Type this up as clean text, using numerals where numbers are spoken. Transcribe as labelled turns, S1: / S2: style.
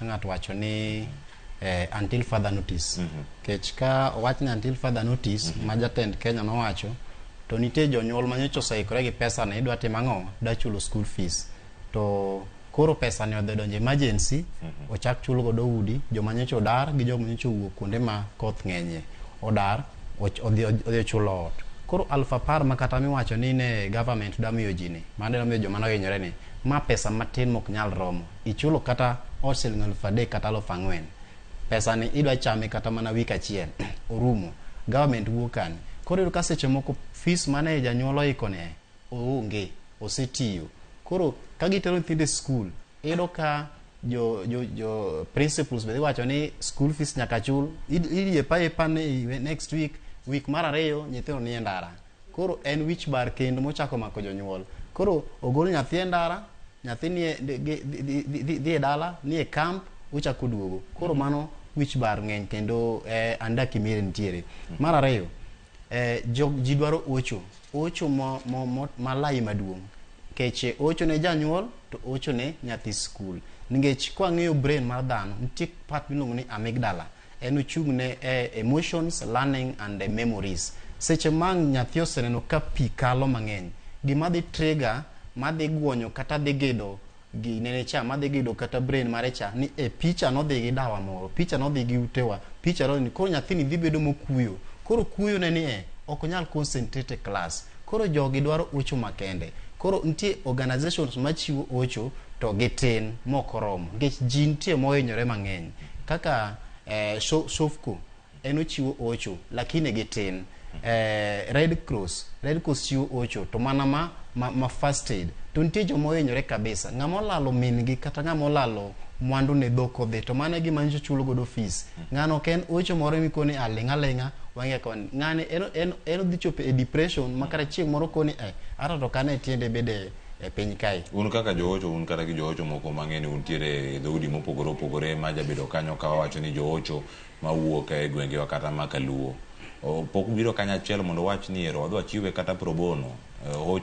S1: ka ng'ato wacho ni until further notice. Kech ka owach ni until further notice ma jatend Kenya nowacho, to nitie jonyuol manyocha oseikore gi pesa ne idwa timo ang'o, da chulo school fees. To koro pesa ne odhi donjo emergency, ochak chulo godo udi, joma nyocha odar gi joma nyocha owuok kuonde ma koth ng'enye odar, odhi chulo ot. Koro 10,000 ma kata miwacho ni ne government da miyo ji ni, mane da miyo joma nohinyore ni, ma pesa matin mok nyal romo. Ichulo kata ot siling 3,000 kata 4,000. Pesa ni idwa chame kata mana wik achiel, orumo. Government wuok kanye. Koro ka seche moko fees mane janyuol oiko ne oonge, osetiyo. Koro ka gitero nyithindo e school, iyudo ka jo principals be wacho ni school fees nyaka chul, iyepa ni next week mar ariyo nyithindo ni e ndara. Koro en wich bar kendo mochako mako jonyuol. Koro ogol nyathi e ndara, nyathi ni dhi e dala, ni e camp, ochako duogo. Koro mano wich bar ng'eny kendo andaki miere nitiere. Mar ariyo, ji dwaro ocho malai maduong'. Keche ocho ne janyuol to ocho ne nyathi school. Nikech kwa ng'eyo brain mar dhano, nitie part miluongo ni amygdala. En ochung' ne emotions, learning and memories. Seche mang nyathi oseneno ka pi kalo mang'eny, gima dhi trigger, madhi guonyo kata dhi gedo ginene cha, madhi gedo kata brain mare cha, ni picha nodhi gi dawa moro, picha nodhi gi utewa, picha nodhi, koro nyathini dhi bedo mokuyo. Koro kuyo ne ni ok onyal concentrate e class. Koro jogi dwaro ocho makende. Koro nitie organizations machiwo ocho to gitin mokoromo. Nikech ji nitie mohinyore mang'eny. Kaka Sofco en ochiwo ocho lakini gitin. Red Cross chiwo ocho to mana ma first aid. To nitie joma ohinyore kabisa. Ng'ama olalo min gi kata ng'ama olalo mwandu ne dhok odhi to mano gima nyocha chulo godo fees. Ng'ano ok en ocho moro mikoni aling'a wang'e koni. Ng'ani en dhi chopo e depression makara chieng' moro koni ata to kane tiende bede e piny kae.
S2: Un kaka joocho, un kata gi joocho moko mang'eny untiere e dhoudi mopogore opogore ma jabedo kanyo ka wawacho ni joocho mawuok e gwengewa kata ma kaluo. Pok biro kanyachiel mondo wach ni ero wadwa chiwe kata pro bono. Ocho